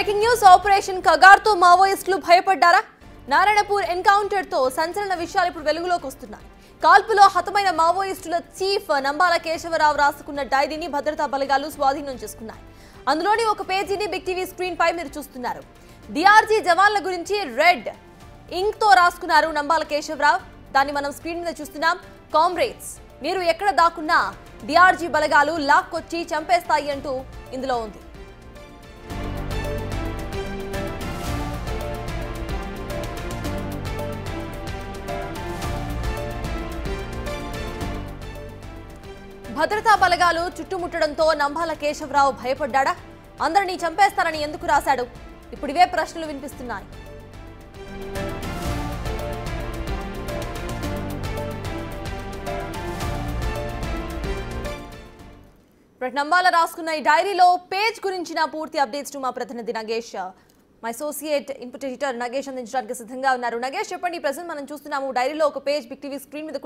Breaking news operation కగార్తో మావోయిస్టులు భయపడ్డారా? Narayanpur encounter తో సంచలన విషయాలు ఇప్పుడు వెలుగులోకి వస్తున్నాయి. కాల్పులో హతమైన మావోయిస్టుల చీఫ్ నంబాల కేశవరావు రాసుకున్న డైరీని భద్రతా బలగాలు స్వాధీనం చేసుకున్నాయి. అందులోని ఒక పేజీని బిగ్ టీవీ స్క్రీన్ పై మీరు చూస్తున్నారు. డిఆర్జీ జవాన్ల గురించి రెడ్ ఇంక్ తో రాసుకున్నారు నంబాల కేశవరావు. దాన్ని మనం స్క్రీన్ మీద చూస్తున్నాం. కామ్రేడ్స్, మీరు ఎక్కడ దాక్కున్నా డిఆర్జీ బలగాలు లాక్కొచ్చి చంపేస్తాయి అంటూ ఇందులో ఉంది. భద్రతా బలగాలు చుట్టుముట్టడంతో నంబాల కేశవరావు భయపడ్డాడా? అందరినీ చంపేస్తారని ఎందుకు రాశాడు? ఇప్పుడు ఇవే ప్రశ్నలు వినిపిస్తున్నాయి. నంబాల రాసుకున్న ఈ డైరీలో పేజ్ గురించిన పూర్తి అప్డేట్స్ మా ప్రతినిధి Nagesh, my associate input editor Nagesh అందించడానికి సిద్ధంగా ఉన్నారు. నగేష్, చెప్పండి. ప్రెజెంట్ మనం చూస్తున్నాము డైరీలో ఒక పేజ్ బిగ్ టీవీ స్క్రీన్ మీద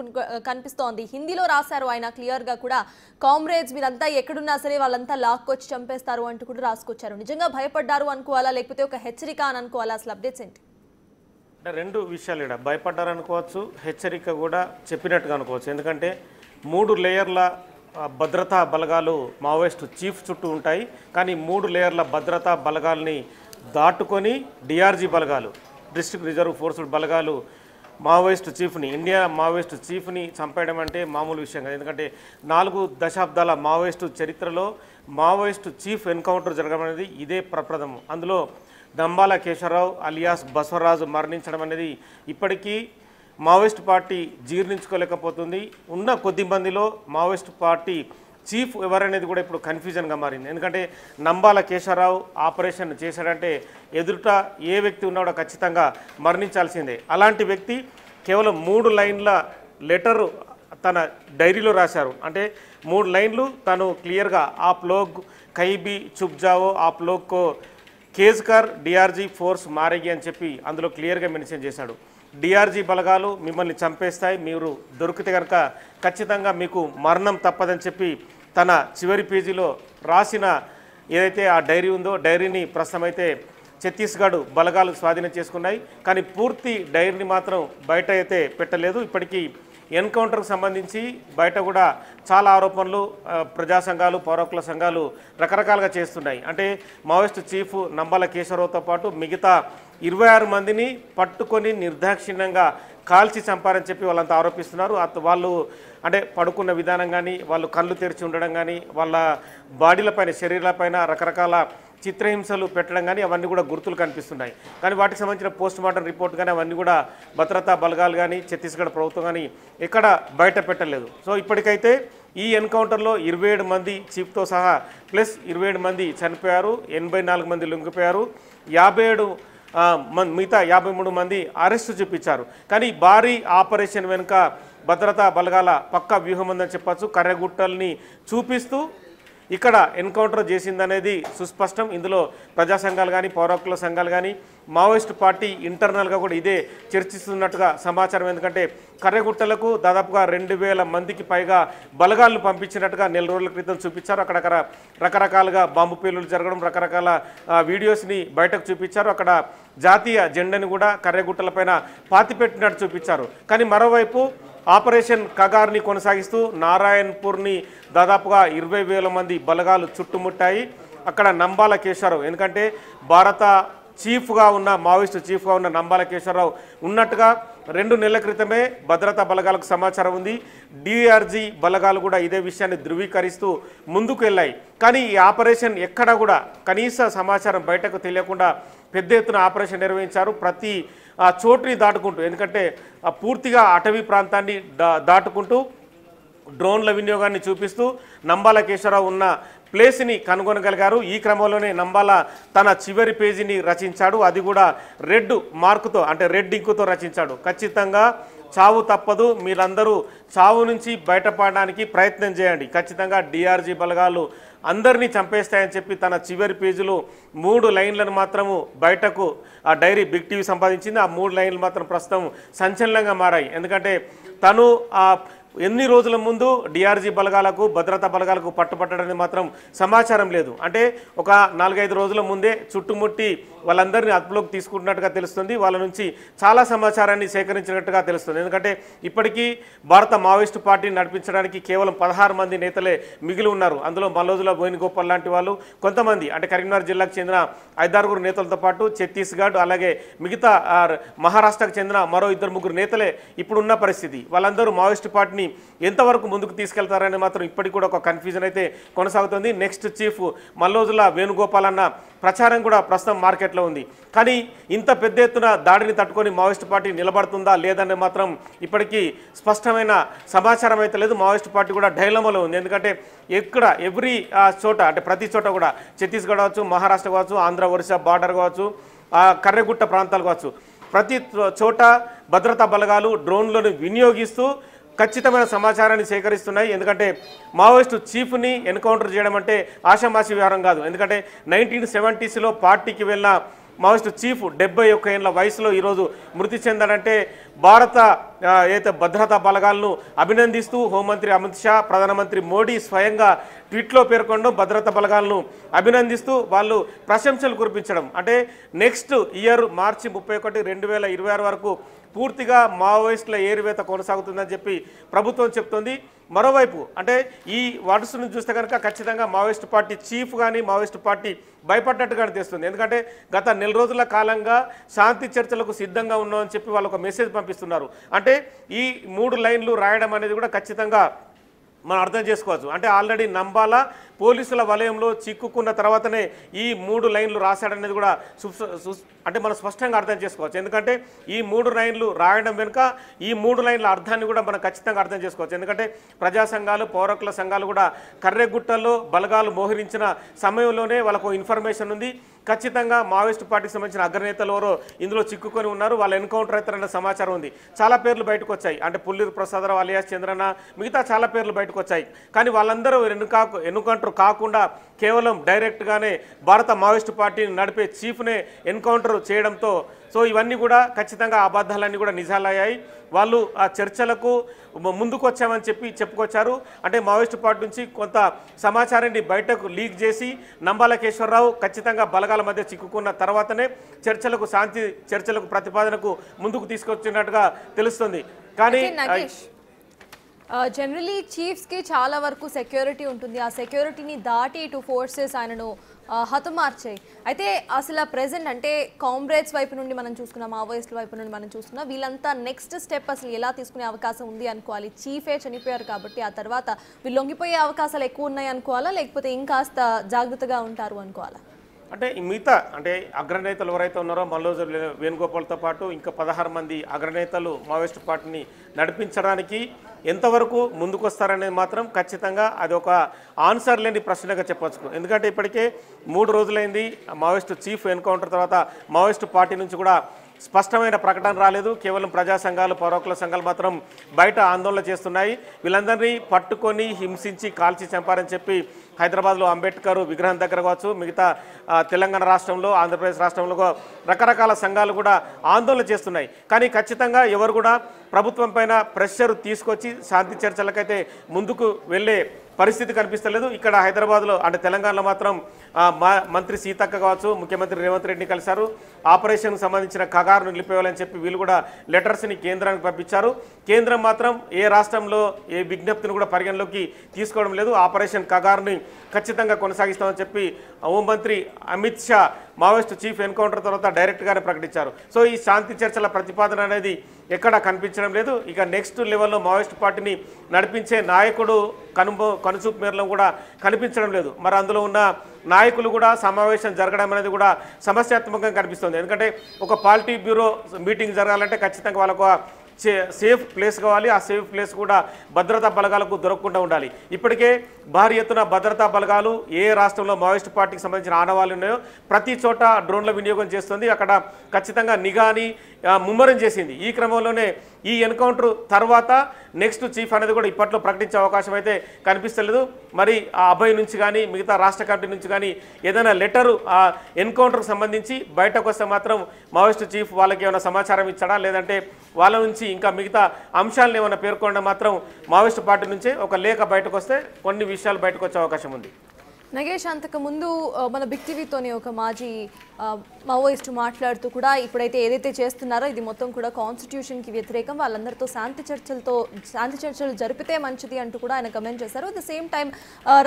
కనిపిస్తోంది. హిందీలో రాశారు ఆయన క్లియర్ గా కూడా. కామ్రేడ్స్, మీరంతా ఎక్కడున్నా సరే వాళ్ళంతా లాక్కొచ్చి చంపేస్తారు అంటూ కూడా రాసుకొచ్చారు. నిజంగా భయపడ్డారు అనుకోవాలా, లేకపోతే ఒక హెచ్చరిక అని అనుకోవాలా? అసలు అప్డేట్స్ ఏంటి? అంటే రెండు విషయాలు ఇక్కడ భయపడ్డారు అనుకోవచ్చు, హెచ్చరిక కూడా చెప్పినట్టుగా అనుకోవచ్చు. ఎందుకంటే 3 లేయర్ల భద్రతా బలగాలు మావోయిస్టు చీఫ్ చుట్టూ ఉంటాయి. కానీ 3 లేయర్ల భద్రతా బలగాల్ని దాటుకొని డిఆర్జీ బలగాలు, డిస్ట్రిక్ట్ రిజర్వ్ ఫోర్స్ బలగాలు మావోయిస్టు చీఫ్ని, ఇండియా మావోయిస్టు చీఫ్ని చంపేయడం అంటే మామూలు విషయం కాదు. ఎందుకంటే 4 దశాబ్దాల మావోయిస్టు చరిత్రలో మావోయిస్టు చీఫ్ ఎన్కౌంటర్ జరగడం అనేది ఇదే ప్రప్రథమం. అందులో నంబాల కేశవరావు అలియాస్ బసవరాజు మరణించడం అనేది ఇప్పటికీ మావోయిస్టు పార్టీ జీర్ణించుకోలేకపోతుంది. ఉన్న కొద్ది మందిలో మావోయిస్టు పార్టీ చీఫ్ ఎవరనేది కూడా ఇప్పుడు కన్ఫ్యూజన్గా మారింది. ఎందుకంటే నంబాల కేశవరావు ఆపరేషన్ చేశాడంటే ఎదుట ఏ వ్యక్తి ఉన్నాడో ఖచ్చితంగా మరణించాల్సిందే. అలాంటి వ్యక్తి కేవలం 3 లైన్ల లెటరు తన డైరీలో రాశారు. అంటే 3 లైన్లు తను క్లియర్గా ఆప్ లోగ్ కైబీ చుప్ జావో ఆప్ లోగ్ కో కేజ్కర్ డిఆర్జీ ఫోర్స్ మారేగి అని చెప్పి అందులో క్లియర్గా మెన్షన్ చేశాడు. డిఆర్జీ బలగాలు మిమ్మల్ని చంపేస్తాయి, మీరు దొరికితే కనుక ఖచ్చితంగా మీకు మరణం తప్పదని చెప్పి తన చివరి పేజీలో రాసిన ఏదైతే ఆ డైరీ ఉందో డైరీని ప్రస్తుతం అయితే ఛత్తీస్గఢ్ బలగాలు స్వాధీనం చేసుకున్నాయి. కానీ పూర్తి డైరీని మాత్రం బయట అయితే పెట్టలేదు. ఇప్పటికీ ఎన్కౌంటర్కి సంబంధించి బయట కూడా చాలా ఆరోపణలు ప్రజా సంఘాలు, పౌరకుల సంఘాలు రకరకాలుగా చేస్తున్నాయి. అంటే మావోయిస్టు చీఫ్ నంబాల కేశవరావుతో పాటు మిగతా 26 మందిని పట్టుకొని నిర్దాక్షిణ్యంగా కాల్చి చంపారని చెప్పి వాళ్ళంతా ఆరోపిస్తున్నారు. వాళ్ళు అంటే పడుకున్న విధానం కానీ, వాళ్ళు కళ్ళు తెరిచి ఉండడం కానీ, వాళ్ళ బాడీలపైన, శరీరాలపైన రకరకాల చిత్రహింసలు పెట్టడం కానీ అవన్నీ కూడా గుర్తులు కనిపిస్తున్నాయి. కానీ వాటికి సంబంధించిన పోస్ట్ మార్టం రిపోర్ట్ కానీ అవన్నీ కూడా భద్రతా బలగాలు కానీ ఛత్తీస్గఢ్ ప్రభుత్వం కానీ ఎక్కడ బయట పెట్టలేదు. సో ఇప్పటికైతే ఈ ఎన్కౌంటర్లో 27 మంది చీఫ్తో సహా ప్లస్ 27 మంది చనిపోయారు, 84 మంది లొంగిపోయారు, 57 మిగతా 53 మంది అరెస్టు చూపించారు. కానీ భారీ ఆపరేషన్ వెనుక భద్రతా బలగాల పక్కా వ్యూహం ఉందని చెప్పచ్చు. కర్రెగుట్టల్ని చూపిస్తూ ఇక్కడ ఎన్కౌంటర్ చేసిందనేది సుస్పష్టం. ఇందులో ప్రజా సంఘాలు కానీ, పౌరకుల సంఘాలు కానీ, మావోయిస్టు పార్టీ ఇంటర్నల్గా కూడా ఇదే చర్చిస్తున్నట్టుగా సమాచారం. ఎందుకంటే కర్రెగుట్టలకు దాదాపుగా 2000 మందికి పైగా బలగాలను పంపించినట్టుగా నెల రోజుల క్రితం చూపించారు. అక్కడ రకరకాలుగా బాంబు పేలులు జరగడం, రకరకాల వీడియోస్ని బయటకు చూపించారు. అక్కడ జాతీయ జెండాని కూడా కర్రెగుట్టలపైన పాతిపెట్టినట్టు చూపించారు. కానీ మరోవైపు ఆపరేషన్ కగార్ని కొనసాగిస్తూ నారాయణపూర్ని దాదాపుగా 20,000 మంది బలగాలు చుట్టుముట్టాయి. అక్కడ నంబాల కేశవరావు, ఎందుకంటే భారత చీఫ్గా ఉన్న మావోయిస్టు చీఫ్గా ఉన్న నంబాల కేశవరావు ఉన్నట్టుగా 2 నెలల క్రితమే భద్రతా బలగాలకు సమాచారం ఉంది. డిఆర్జీ బలగాలు కూడా ఇదే విషయాన్ని ధృవీకరిస్తూ ముందుకు వెళ్ళాయి. కానీ ఈ ఆపరేషన్ ఎక్కడా కూడా కనీస సమాచారం బయటకు తెలియకుండా పెద్ద ఎత్తున ఆపరేషన్ నిర్వహించారు. ప్రతి చోటుని దాటుకుంటూ, ఎందుకంటే పూర్తిగా అటవీ ప్రాంతాన్ని దాటుకుంటూ డ్రోన్ల వినియోగాన్ని చూపిస్తూ నంబాల కేశవరావు ఉన్న ప్లేస్ని కనుగొనగలిగారు. ఈ క్రమంలోనే నంబాల తన చివరి పేజీని రచించాడు. అది కూడా రెడ్ మార్కుతో, అంటే రెడ్ ఇంకుతో రచించాడు. ఖచ్చితంగా చావు తప్పదు, మీరందరూ చావు నుంచి బయటపడడానికి ప్రయత్నం చేయండి, ఖచ్చితంగా డిఆర్జీ బలగాలు అందరినీ చంపేస్తాయని చెప్పి తన చివరి పేజీలో 3 లైన్లను మాత్రము బయటకు ఆ డైరీ బిగ్ టీవీ సంపాదించింది. ఆ 3 లైన్లు మాత్రం ప్రస్తుతం సంచలనంగా మారాయి. ఎందుకంటే తను ఆ ఎన్ని రోజుల ముందు డిఆర్జీ బలగాలకు భద్రతా బలగాలకు పట్టుపట్టడానికి మాత్రం సమాచారం లేదు. అంటే ఒక 4-5 రోజుల ముందే చుట్టుముట్టి వాళ్ళందరినీ అదుపులోకి తీసుకుంటున్నట్టుగా తెలుస్తుంది. వాళ్ళ నుంచి చాలా సమాచారాన్ని సేకరించినట్టుగా తెలుస్తుంది. ఎందుకంటే ఇప్పటికీ భారత మావోయిస్టు పార్టీని నడిపించడానికి కేవలం 16 మంది నేతలే మిగిలి ఉన్నారు. అందులో మల్లోజుల వేణుగోపాల్ లాంటి వాళ్ళు, కొంతమంది అంటే కరీంనగర్ జిల్లాకు చెందిన 5-6 నేతలతో పాటు ఛత్తీస్గఢ్ అలాగే మిగతా మహారాష్ట్రకు చెందిన మరో 2-3 నేతలే ఇప్పుడున్న పరిస్థితి. వాళ్ళందరూ మావోయిస్టు పార్టీని ఎంతవరకు ముందుకు తీసుకెళ్తారని మాత్రం ఇప్పటికి కూడా ఒక కన్ఫ్యూజన్ అయితే కొనసాగుతుంది. నెక్స్ట్ చీఫ్ మల్లోజుల వేణుగోపాల్ అన్న ప్రచారం కూడా ప్రస్తుతం మార్కెట్లో ఉంది. కానీ ఇంత పెద్ద ఎత్తున దాడిని తట్టుకొని మావోయిస్టు పార్టీ నిలబడుతుందా లేదని మాత్రం ఇప్పటికీ స్పష్టమైన సమాచారం అయితే లేదు. మావోయిస్టు పార్టీ కూడా డైలమాలో ఉంది. ఎందుకంటే ఎక్కడ ఎవ్రీ చోట అంటే ప్రతి చోట కూడా ఛత్తీస్గఢ్ కావచ్చు, మహారాష్ట్ర కావచ్చు, ఆంధ్ర ఒరిస్సా బార్డర్ కావచ్చు, కర్రెగుట్ట ప్రాంతాలు కావచ్చు, ప్రతి చోట భద్రతా బలగాలు డ్రోన్లను వినియోగిస్తూ ఖచ్చితమైన సమాచారాన్ని సేకరిస్తున్నాయి. ఎందుకంటే మావోయిస్టు చీఫ్ని ఎన్కౌంటర్ చేయడం అంటే ఆషామాషి వ్యవహారం కాదు. ఎందుకంటే 1970s పార్టీకి వెళ్ళిన మావోయిస్టు చీఫ్ 71 ఏళ్ల వయసులో ఈరోజు మృతి చెందాడంటే భారత ఏదైతే భద్రతా బలగాలను అభినందిస్తూ హోంమంత్రి అమిత్ షా, ప్రధానమంత్రి మోడీ స్వయంగా ట్వీట్లో పేర్కొనడం, భద్రతా బలగాలను అభినందిస్తూ వాళ్ళు ప్రశంసలు కురిపించడం. అంటే నెక్స్ట్ ఇయర్ మార్చి 31, 2026 వరకు పూర్తిగా మావోయిస్టుల ఏరివేత కొనసాగుతుందని చెప్పి ప్రభుత్వం చెప్తోంది. మరోవైపు అంటే ఈ వాట్స్ను చూస్తే కనుక ఖచ్చితంగా మావోయిస్టు పార్టీ చీఫ్ కానీ మావోయిస్టు పార్టీ భయపడ్డట్టుగానే తెస్తుంది. ఎందుకంటే గత 4 రోజుల కాలంగా శాంతి చర్చలకు సిద్ధంగా ఉన్నామని చెప్పి వాళ్ళు ఒక మెసేజ్ పంపిస్తున్నారు. అంటే ఈ 3 లైన్లు రాయడం అనేది కూడా ఖచ్చితంగా మనం అర్థం చేసుకోవచ్చు. అంటే ఆల్రెడీ నంబాల పోలీసుల వలయంలో చిక్కుకున్న తర్వాతనే ఈ 3 లైన్లు రాశాడనేది కూడా అంటే మనం స్పష్టంగా అర్థం చేసుకోవచ్చు. ఎందుకంటే ఈ 3 లైన్లు రాయడం వెనుక ఈ 3 లైన్ల అర్థాన్ని కూడా మనం ఖచ్చితంగా అర్థం చేసుకోవచ్చు. ఎందుకంటే ప్రజా సంఘాలు, పౌరకుల సంఘాలు కూడా కర్రెగుట్టల్లో బలగాలు మోహరించిన సమయంలోనే వాళ్ళకు ఇన్ఫర్మేషన్ ఉంది. ఖచ్చితంగా మావోయిస్టు పార్టీకి సంబంధించిన అగ్రనేతలు ఎవరో ఇందులో చిక్కుకొని ఉన్నారు, వాళ్ళు ఎన్కౌంటర్ అవుతారన్న సమాచారం ఉంది. చాలా పేర్లు బయటకు వచ్చాయి. అంటే పుల్లూరు ప్రసాదరావు అలియాస్ చంద్రన్న, మిగతా చాలా పేర్లు బయటకు వచ్చాయి. కానీ వాళ్ళందరూ ఎన్కౌంటర్ కాకుండా కేవలం డైరెక్ట్గానే భారత మావోయిస్టు పార్టీని నడిపే చీఫ్నే ఎన్కౌంటర్ చేయడంతో సో ఇవన్నీ కూడా ఖచ్చితంగా అబద్ధాలన్నీ కూడా నిజాలయ్యాయి. వాళ్ళు ఆ చర్చలకు ముందుకు వచ్చామని చెప్పుకొచ్చారు. అంటే మావోయిస్టు పార్టీ నుంచి కొంత సమాచారాన్ని బయటకు లీక్ చేసి నంబాల కేశవరరావు ఖచ్చితంగా బలగాల మధ్య చిక్కుకున్న తర్వాతనే శాంతి చర్చలకు ప్రతిపాదనకు ముందుకు తీసుకొచ్చినట్టుగా తెలుస్తుంది. కానీ జనరలీ చీఫ్స్కి చాలా వరకు సెక్యూరిటీ ఉంటుంది. ఆ సెక్యూరిటీని దాటి ఇటు ఫోర్సెస్ ఆయనను హతమార్చాయి. అయితే అసలు ప్రెజెంట్ అంటే కామ్రేడ్స్ వైపు నుండి మనం చూసుకున్నాం, మావోయిస్టుల వైపు నుండి మనం చూసుకున్నాం, వీళ్ళంతా నెక్స్ట్ స్టెప్ అసలు ఎలా తీసుకునే అవకాశం ఉంది అనుకోవాలి? చీఫే చనిపోయారు కాబట్టి ఆ తర్వాత వీళ్ళు లొంగిపోయే అవకాశాలు ఎక్కువ ఉన్నాయి అనుకోవాలా, లేకపోతే ఇంకాస్త జాగ్రత్తగా ఉంటారు అనుకోవాలా? అంటే మిగతా అంటే అగ్రనేతలు ఎవరైతే ఉన్నారో మల్లోజు వేణుగోపాల్తో పాటు ఇంకా 16 మంది అగ్రనేతలు మావోయిస్టు పార్టీని నడిపించడానికి ఎంతవరకు ముందుకు వస్తారనేది మాత్రం ఖచ్చితంగా అది ఒక ఆన్సర్ లేని ప్రశ్నగా చెప్పొచ్చు. ఎందుకంటే ఇప్పటికే 3 రోజులైంది మావోయిస్టు చీఫ్ ఎన్కౌంటర్ తర్వాత మావోయిస్టు పార్టీ నుంచి కూడా స్పష్టమైన ప్రకటన రాలేదు. కేవలం ప్రజా సంఘాలు, పౌరకుల సంఘాలు మాత్రం బయట ఆందోళన చేస్తున్నాయి. వీళ్ళందరినీ పట్టుకొని హింసించి కాల్చి చంపారని చెప్పి హైదరాబాద్లో అంబేద్కర్ విగ్రహం దగ్గర కావచ్చు, మిగతా తెలంగాణ రాష్ట్రంలో, ఆంధ్రప్రదేశ్ రాష్ట్రంలో రకరకాల సంఘాలు కూడా ఆందోళన చేస్తున్నాయి. కానీ ఖచ్చితంగా ఎవరు కూడా ప్రభుత్వం పైన ప్రెషర్ తీసుకొచ్చి శాంతి చర్చలకైతే ముందుకు వెళ్ళే పరిస్థితి కనిపిస్తలేదు. ఇక్కడ హైదరాబాద్లో అంటే తెలంగాణలో మాత్రం మంత్రి సీతక్క కావచ్చు, ముఖ్యమంత్రి రేవంత్ రెడ్డిని కలిశారు. ఆపరేషన్కు సంబంధించిన కగారును నిలిపేయాలని చెప్పి వీళ్ళు కూడా లెటర్స్ని కేంద్రానికి పంపించారు. కేంద్రం మాత్రం ఏ రాష్ట్రంలో ఏ విజ్ఞప్తిని కూడా పరిగణలోకి తీసుకోవడం లేదు. ఆపరేషన్ కగారుని ఖచ్చితంగా కొనసాగిస్తామని చెప్పి హోంమంత్రి Amit Shah Maoist chief encounter తర్వాత డైరెక్ట్గానే ప్రకటించారు. సో ఈ శాంతి చర్చల ప్రతిపాదన అనేది ఎక్కడా కనిపించడం లేదు. ఇక నెక్స్ట్ లెవెల్లో మావోయిస్టు పార్టీని నడిపించే నాయకుడు కనుచూపు మేరలో కూడా కనిపించడం లేదు. మరి అందులో ఉన్న నాయకులు కూడా సమావేశం జరగడం అనేది కూడా సమస్యాత్మకంగా కనిపిస్తుంది. ఎందుకంటే ఒక పాలిటీ బ్యూరో మీటింగ్ జరగాలంటే ఖచ్చితంగా వాళ్ళకు సేఫ్ ప్లేస్ కావాలి. ఆ సేఫ్ ప్లేస్ కూడా భద్రతా బలగాలకు దొరకకుండా ఉండాలి. ఇప్పటికే భారీ ఎత్తున భద్రతా బలగాలు ఏ రాష్ట్రంలో మావోయిస్టు పార్టీకి సంబంధించిన ఆనవాళ్ళు ఉన్నాయో ప్రతి చోట డ్రోన్ల వినియోగం చేస్తుంది. అక్కడ ఖచ్చితంగా నిఘాని ముమ్మరం చేసింది. ఈ క్రమంలోనే ఈ ఎన్కౌంటర్ తర్వాత నెక్స్ట్ చీఫ్ అనేది కూడా ఇప్పట్లో ప్రకటించే అవకాశం అయితే కనిపిస్తలేదు. మరి ఆ అభయ్ నుంచి కానీ మిగతా రాష్ట్ర కమిటీ నుంచి కానీ ఏదైనా లెటరు ఆ ఎన్కౌంటర్కి సంబంధించి బయటకు వస్తే మాత్రం మావోయిస్టు చీఫ్ వాళ్ళకి ఏమైనా సమాచారం ఇచ్చాడా, లేదంటే వాళ్ళ నుంచి ఇంకా మిగతా అంశాలను ఏమైనా పేర్కొనడం మాత్రం మావోయిస్టు పార్టీ నుంచే ఒక లేఖ బయటకు వస్తే కొన్ని విషయాలు బయటకు వచ్చే అవకాశం ఉంది. నగేష్, అంతకు ముందు మన బిగ్ టీవీతోనే ఒక మాజీ మావోయిస్టు మాట్లాడుతూ కూడా ఇప్పుడైతే ఏదైతే చేస్తున్నారో ఇది మొత్తం కూడా కాన్స్టిట్యూషన్కి వ్యతిరేకం, వాళ్ళందరితో శాంతి చర్చలు జరిపితే మంచిది అంటూ కూడా ఆయన కమెంట్ చేశారు. అట్ ద సేమ్ టైం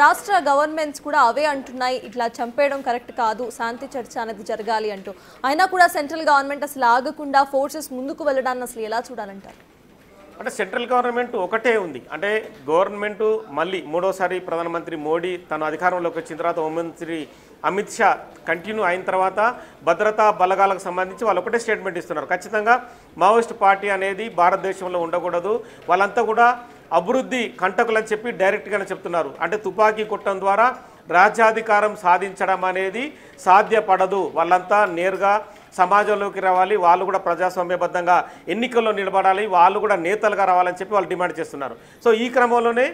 రాష్ట్ర గవర్నమెంట్స్ కూడా అవే అంటున్నాయి, ఇట్లా చంపేయడం కరెక్ట్ కాదు, శాంతి చర్చ అనేది జరగాలి అంటూ. అయినా కూడా సెంట్రల్ గవర్నమెంట్ అసలు ఆగకుండా ఫోర్సెస్ ముందుకు వెళ్ళడాన్ని అసలు ఎలా చూడాలంటారు? అంటే సెంట్రల్ గవర్నమెంట్ ఒకటే ఉంది. అంటే గవర్నమెంట్ మళ్ళీ మూడోసారి ప్రధానమంత్రి మోడీ తన అధికారంలోకి వచ్చిన తర్వాత హోంమంత్రి అమిత్ షా కంటిన్యూ అయిన తర్వాత భద్రతా బలగాలకు సంబంధించి వాళ్ళు ఒకటే స్టేట్మెంట్ ఇస్తున్నారు, ఖచ్చితంగా మావోయిస్ట్ పార్టీ అనేది భారతదేశంలో ఉండకూడదు, వాళ్ళంతా కూడా అభివృద్ధి కంటకులని చెప్పి డైరెక్ట్గానే చెప్తున్నారు. అంటే తుపాకీ కొట్టడం ద్వారా రాజ్యాధికారం సాధించడం అనేది సాధ్యపడదు, వాళ్ళంతా నేరుగా సమాజంలోకి రావాలి, వాళ్ళు కూడా ప్రజాస్వామ్యబద్ధంగా ఎన్నికల్లో నిలబడాలి, వాళ్ళు కూడా నేతలుగా రావాలని చెప్పి వాళ్ళు డిమాండ్ చేస్తున్నారు. సో ఈ క్రమంలోనే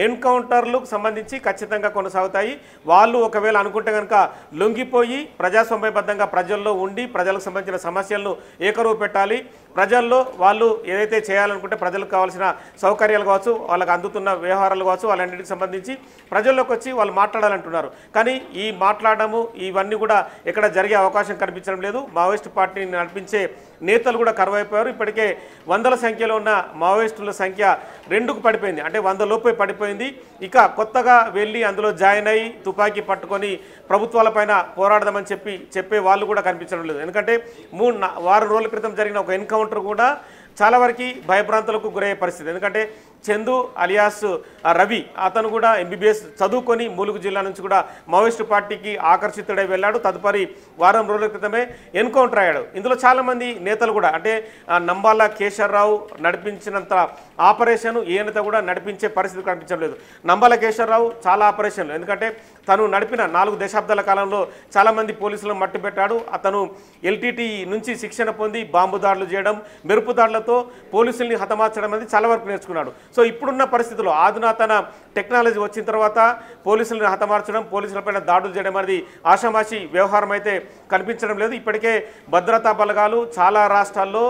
ఎన్కౌంటర్లకు సంబంధించి ఖచ్చితంగా కొనసాగుతాయి. వాళ్ళు ఒకవేళ అనుకుంటే కనుక లొంగిపోయి ప్రజాస్వామ్యబద్ధంగా ప్రజల్లో ఉండి ప్రజలకు సంబంధించిన సమస్యలను ఏకరువు పెట్టాలి, ప్రజల్లో వాళ్ళు ఏదైతే చేయాలనుకుంటే ప్రజలకు కావాల్సిన సౌకర్యాలు కావచ్చు, వాళ్ళకి అందుతున్న వ్యవహారాలు కావచ్చు, వాళ్ళన్నిటికి సంబంధించి ప్రజల్లోకి వచ్చి వాళ్ళు మాట్లాడాలంటున్నారు. కానీ ఈ మాట్లాడము ఇవన్నీ కూడా ఎక్కడ జరిగే అవకాశం కనిపించడం లేదు. మావోయిస్టు పార్టీని నడిపించే నేతలు కూడా కరువైపోయారు. ఇప్పటికే వందల సంఖ్యలో ఉన్న మావోయిస్టుల సంఖ్య 2కు పడిపోయింది, అంటే 100 లోపే పడిపోయింది. ఇక కొత్తగా వెళ్ళి అందులో జాయిన్ అయ్యి తుపాకీ పట్టుకొని ప్రభుత్వాలపైన పోరాడదామని చెప్పే వాళ్ళు కూడా కనిపించడం లేదు. ఎందుకంటే వారం రోజుల క్రితం జరిగిన ఒక ఎన్కౌంటర్ కూడా చాలా వరకు భయభ్రాంతులకు గురయ్యే పరిస్థితి. ఎందుకంటే చందు అలియాస్ రవి అతను కూడా ఎంబీబీఎస్ చదువుకొని ములుగు జిల్లా నుంచి కూడా మావోయిస్టు పార్టీకి ఆకర్షితుడై వెళ్ళాడు. తదుపరి వారం రోజుల క్రితమే ఎన్కౌంటర్ అయ్యాడు. ఇందులో చాలామంది నేతలు కూడా, అంటే నంబాల కేశవరావు నడిపించినంత ఆపరేషన్ ఏ నేత కూడా నడిపించే పరిస్థితి కనిపించడం లేదు. నంబాల కేశవరావు చాలా ఆపరేషన్లు, ఎందుకంటే తను నడిపిన 4 దశాబ్దాల కాలంలో చాలామంది పోలీసులను మట్టిపెట్టాడు. అతను ఎల్టీటీ నుంచి శిక్షణ పొంది బాంబు దాడులు చేయడం, మెరుపు దాడులతో పోలీసుల్ని హతమార్చడం అనేది చాలా వరకు నేర్చుకున్నాడు. సో ఇప్పుడున్న పరిస్థితుల్లో అధునాతన టెక్నాలజీ వచ్చిన తర్వాత పోలీసులను హతమార్చడం, పోలీసులపైన దాడులు చేయడం అనేది ఆషామాషి వ్యవహారం అయితే కనిపించడం లేదు. ఇప్పటికే భద్రతా బలగాలు చాలా రాష్ట్రాల్లో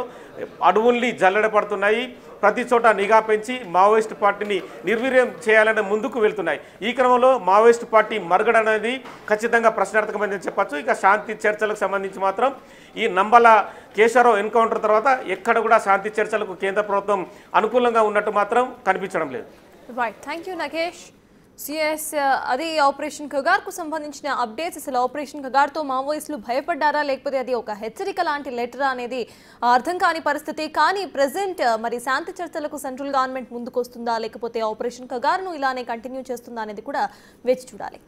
అడవుల్ని జల్లెడపడుతున్నాయి, ప్రతి చోట నిఘా పెంచి మావోయిస్టు పార్టీని నిర్వీర్యం చేయాలని ముందుకు వెళ్తున్నాయి. ఈ క్రమంలో మావోయిస్టు పార్టీ మరగడ అనేది ఖచ్చితంగా ప్రశ్నార్థకమైందని చెప్పచ్చు. ఇక శాంతి చర్చలకు సంబంధించి మాత్రం ఈ నంబల కేశవరావు ఎన్కౌంటర్ తర్వాత ఎక్కడ కూడా శాంతి చర్చలకు కేంద్ర ప్రభుత్వం అనుకూలంగా ఉన్నట్టు మాత్రం కనిపించడం లేదు. Right, thank you Nagesh. CS అది ఆపరేషన్ కగార్కు సంబంధించిన అప్డేట్స్. అసలు ఆపరేషన్ కగార్తో మావోయిస్టులు భయపడ్డారా, లేకపోతే అది ఒక హెచ్చరిక లాంటి లెటరా అనేది అర్థం కాని పరిస్థితి. కానీ ప్రెసెంట్ మరి శాంతి చర్చలకు సెంట్రల్ గవర్నమెంట్ ముందుకు వస్తుందా, లేకపోతే ఆపరేషన్ కగార్ను ఇలానే కంటిన్యూ చేస్తుందా అనేది కూడా వేచి చూడాలి.